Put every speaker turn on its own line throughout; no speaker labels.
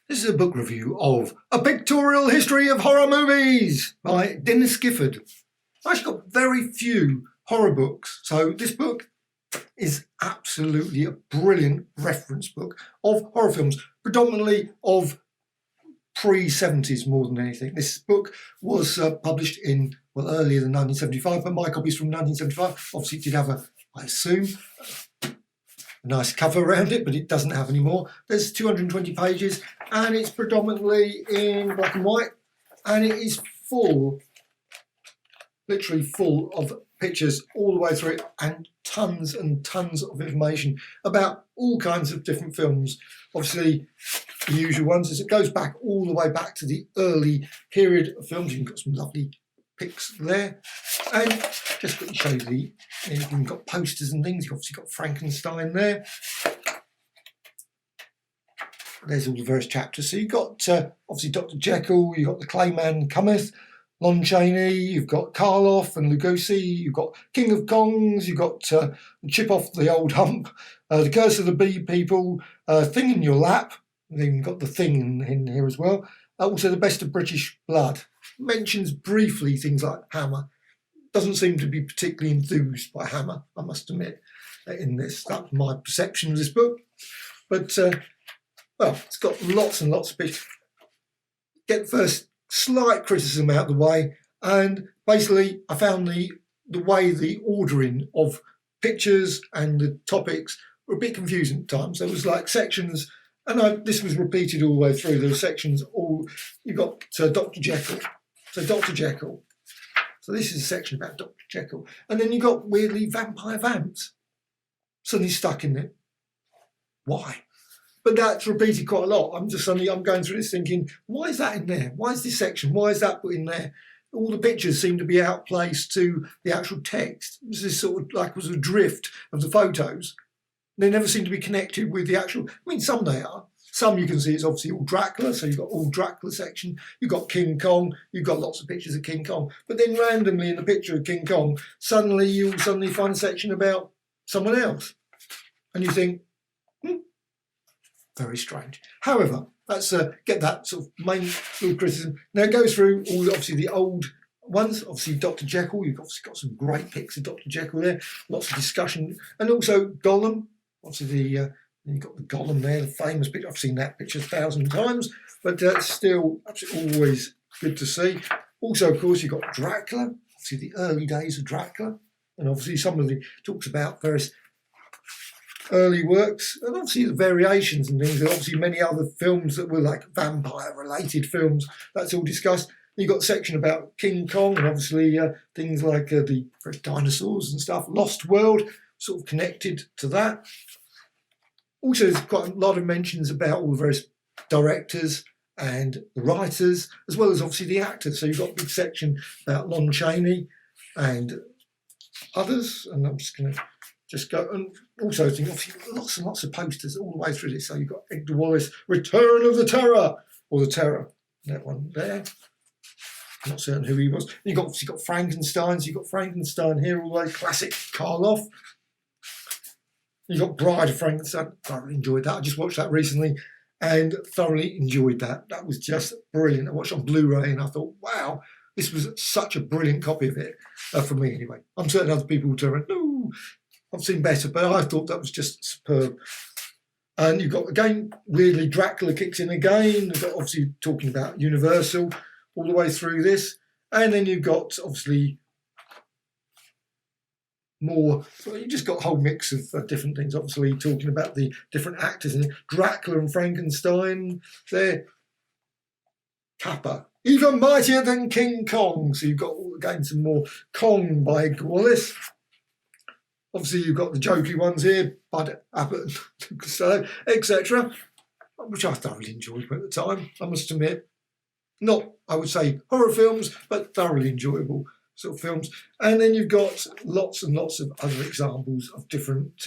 This is a book review of A Pictorial History of Horror Movies by Denis Gifford. I've actually got very few horror books, so this book is absolutely a brilliant reference book of horror films, predominantly of pre-70s more than anything. This book was published in, well, earlier than 1975, but my copy's from 1975. Obviously it did have I assume, a nice cover around it, but it doesn't have any more. There's 220 pages and it's predominantly in black and white, and it is full, literally full of pictures all the way through it, and tons of information about all kinds of different films. Obviously the usual ones, as it goes back all the way back to the early period of films. You've got some lovely pics there, and just quickly show you you've got posters and things. You've obviously got Frankenstein there. There's all the various chapters. So you've got obviously Dr. Jekyll, you've got the Clayman Cometh, Lon Chaney, you've got Karloff and Lugosi, you've got King of Kongs, you've got Chip Off the Old Hump, The Curse of the Bee People, Thing in Your Lap, and then you've got the Thing in here as well. Also The Best of British Blood. Mentions briefly things like Hammer. Doesn't seem to be particularly enthused by Hammer, I must admit, in this. That's my perception of this book. But, well, it's got lots and lots of pictures. Get the first slight criticism out of the way, and basically I found the way the ordering of pictures and the topics were a bit confusing at times. There was like sections, and this was repeated all the way through. There were sections you've got Dr. Jekyll. So Dr. Jekyll. So this is a section about Dr. Jekyll. And then you got weirdly vampire vamps suddenly stuck in it. Why? But that's repeated quite a lot. I'm going through this thinking, why is that in there? Why is this section? Why is that put in there? All the pictures seem to be outplaced to the actual text. This is sort of like was a drift of the photos. They never seem to be connected with the actual. I mean, some they are. Some you can see it's obviously all Dracula, so you've got all Dracula section. You've got King Kong. You've got lots of pictures of King Kong. But then randomly in the picture of King Kong, you'll suddenly find a section about someone else, and you think, very strange. However, let's get that sort of main little criticism. Now it goes through all obviously the old ones. Obviously Dr. Jekyll, you've obviously got some great pics of Dr. Jekyll there, lots of discussion, and also Golem. Obviously you've got the Golem there, the famous picture. I've seen that picture 1,000 times, but still absolutely always good to see. Also, of course, you've got Dracula. Obviously the early days of Dracula, and obviously some of the talks about various early works, and obviously the variations and things, and obviously many other films that were like vampire-related films. That's all discussed. You've got a section about King Kong, and obviously things like the dinosaurs and stuff. Lost World, sort of connected to that. Also, there's quite a lot of mentions about all the various directors and the writers, as well as obviously the actors. So you've got a big section about Lon Chaney and others, and I'm just going to go, and also obviously lots and lots of posters all the way through this. So you've got Edgar Wallace, Return of the Terror, or the Terror, that one there. I'm not certain who he was. And you've obviously got Frankenstein, so you've got Frankenstein here, all the way classic Karloff. You've got Bride of Frankenstein. Thoroughly enjoyed that. I just watched that recently and thoroughly enjoyed that. That was just brilliant. I watched it on Blu-ray and I thought, wow, this was such a brilliant copy of it, for me anyway. I'm certain other people will turn around, no, I've seen better, but I thought that was just superb. And you've got, again, weirdly, Dracula kicks in again. You've got obviously talking about Universal all the way through this. And then you've got, obviously, more, so you just got a whole mix of different things, obviously talking about the different actors in it. Dracula and Frankenstein, they're Kappa, even mightier than King Kong. So you've got, again, some more Kong by Edgar Wallace. Obviously, you've got the jokey ones here, Bud Abbott, etc., which I thoroughly enjoyed at the time, I must admit. Not, I would say, horror films, but thoroughly enjoyable sort of films. And then you've got lots and lots of other examples of different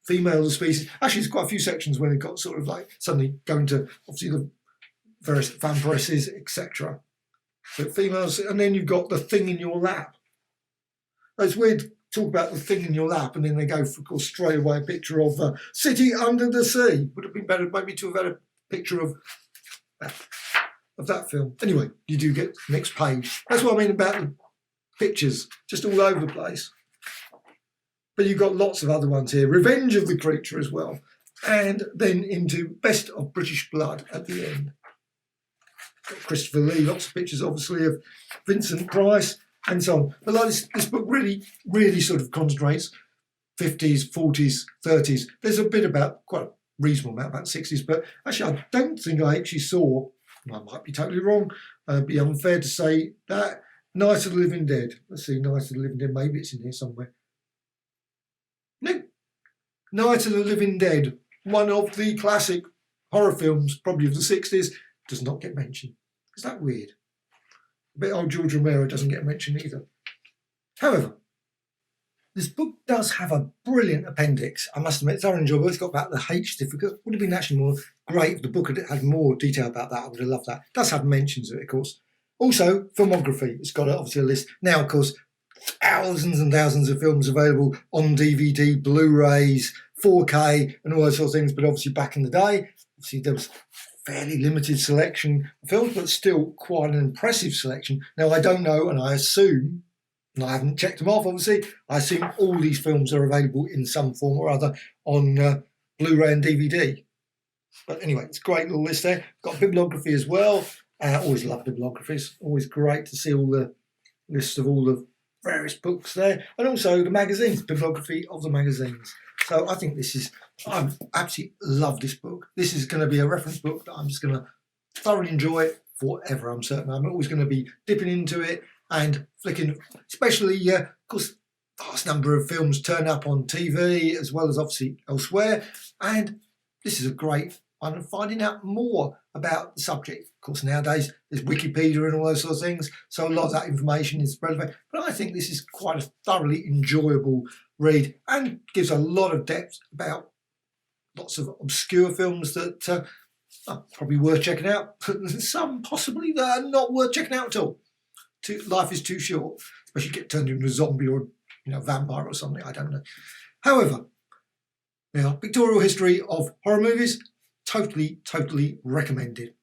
females of species. Actually, there's quite a few sections where they've got sort of like suddenly going to, obviously, the various vampiresses, etc. So females, and then you've got the Thing in Your Lap. It's weird. Talk about the Thing in Your Lap, and then they go for, of course, straight away a picture of City Under the Sea. Would have been better maybe to have had a picture of of that film. Anyway, you do get the next page. That's what I mean about the pictures, just all over the place. But you've got lots of other ones here. Revenge of the Creature as well. And then into Best of British Blood at the end. Got Christopher Lee, lots of pictures obviously of Vincent Price and so on. But like this book really sort of concentrates 50s, 40s, 30s. There's a bit about, quite a reasonable amount about 60s, but actually I don't think I actually saw, I might be totally wrong, it'd be unfair to say that, Night of the Living Dead. Let's see, Night of the Living Dead, maybe it's in here somewhere. No, Night of the Living Dead, one of the classic horror films, probably of the 60s, does not get mentioned. Is that weird? I bet old George Romero doesn't get mentioned either. However, this book does have a brilliant appendix. I must admit, it's thoroughly enjoyable. It's got about the H certificate. Would have been actually more great if the book had more detail about that. I would have loved that. It does have mentions of it, of course. Also, filmography. It's got obviously a list. Now, of course, thousands and thousands of films available on DVD, Blu-rays, 4K, and all those sort of things. But obviously, back in the day, obviously there was fairly limited selection of films, but still quite an impressive selection. Now, I don't know, and I assume, and I haven't checked them off, obviously, I assume all these films are available in some form or other on Blu-ray and DVD. But anyway, it's a great little list there. Got bibliography as well. Always love bibliographies. Always great to see all the lists of all the various books there. And also the magazines, bibliography of the magazines. So I think this is, I absolutely love this book. This is going to be a reference book that I'm just going to thoroughly enjoy forever, I'm certain. I'm always going to be dipping into it and flicking, especially, of course, vast number of films turn up on TV as well as obviously elsewhere. And this is a great one of finding out more about the subject. Of course, nowadays there's Wikipedia and all those sort of things, so a lot of that information is relevant. But I think this is quite a thoroughly enjoyable read and gives a lot of depth about lots of obscure films that are probably worth checking out. Some possibly that are not worth checking out at all. Life is too short, especially get turned into a zombie or vampire or something. I don't know. However, pictorial history of horror movies, totally recommended.